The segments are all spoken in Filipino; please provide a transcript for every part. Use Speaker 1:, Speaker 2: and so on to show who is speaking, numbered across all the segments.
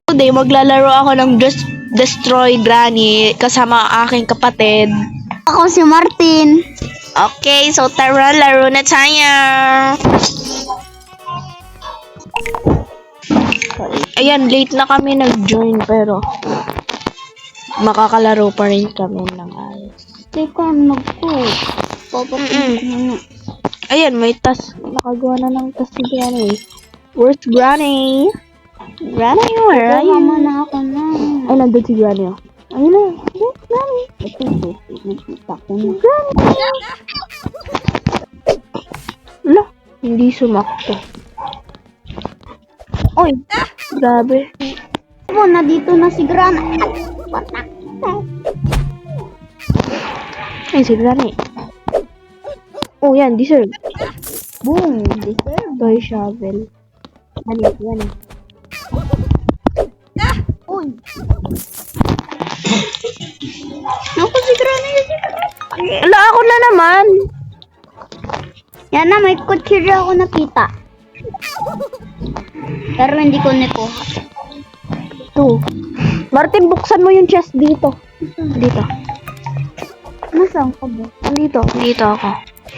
Speaker 1: Today, maglalaro ako ng Destroy Granny kasama ang aking kapatid.
Speaker 2: Ako si Martin.
Speaker 1: Okay, so tara, laro na tayo. Ayan, late na kami nag-join pero makakalaro pa rin kami ng ayos.
Speaker 2: Teka, nag-cook. Papapunta na.
Speaker 1: Ayan, may task. Nakagawa na ng task si Granny. Where's Granny? Granny, where are you?
Speaker 2: Mama na ako na.
Speaker 1: Ay, nandun si Granny. Oh. Ayun na. Granny.
Speaker 2: Ito, nakita ko na.
Speaker 1: Granny. Wala, hindi sumakto. Oy, grabe.
Speaker 2: Na dito na si Gran.
Speaker 1: Ay, si Granny. Oh, yan, deserve.
Speaker 2: Boom, deserve.
Speaker 1: Toy shovel. Yan.
Speaker 2: Uy. Naku, si Gran.
Speaker 1: Ala, ako na naman.
Speaker 2: Yan na, may kutsirya ako nakita. Pero hindi ko nakuha.
Speaker 1: Ito. Martin, buksan mo yung chest dito. Dito.
Speaker 2: Nasaan ka ba?
Speaker 1: Dito. Dito ako.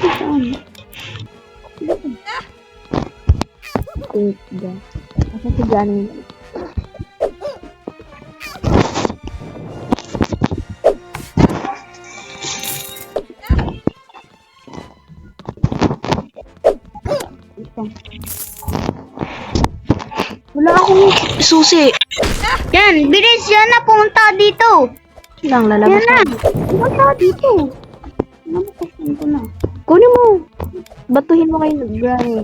Speaker 2: Nasaan?
Speaker 1: Wait, dyan. Asa si Granny? Wala akong susi.
Speaker 2: Yan, bilis yan na, punta dito.
Speaker 1: Lang, lalabas
Speaker 2: Yan na. Punta dito. Nabukasin ko na.
Speaker 1: Kunin mo. Batuhin mo kayo, Granny.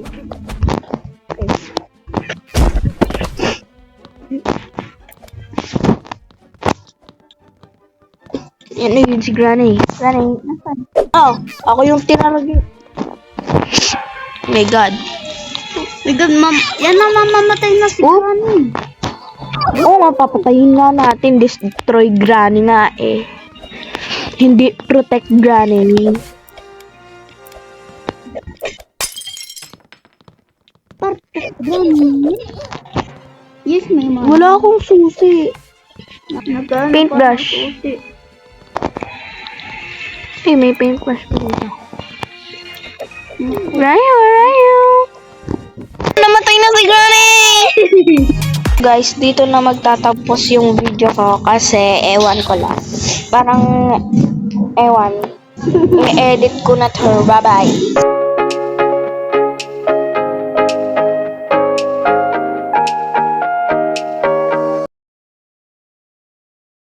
Speaker 1: Okay. Yan na yun si Granny. Granny.
Speaker 2: Nasaan?
Speaker 1: Oh, ako yung tinalagay. My God.
Speaker 2: Bigag, yan na, mamamatay na si
Speaker 1: Oh.
Speaker 2: Granny.
Speaker 1: Oo, mapapatayin nga natin. Destroy Granny nga eh. Hindi protect Granny.
Speaker 2: Perfect Granny. Yes, may mama.
Speaker 1: Wala akong susi.
Speaker 2: Nagano
Speaker 1: Paintbrush.
Speaker 2: pa ako, si-
Speaker 1: Eh, may paintbrush pa dito. Granny, where are you? Namatay na si Granny! Guys, dito na magtatapos yung video ko kasi ewan ko lang. Parang, ewan. I-edit ko na to. Bye-bye.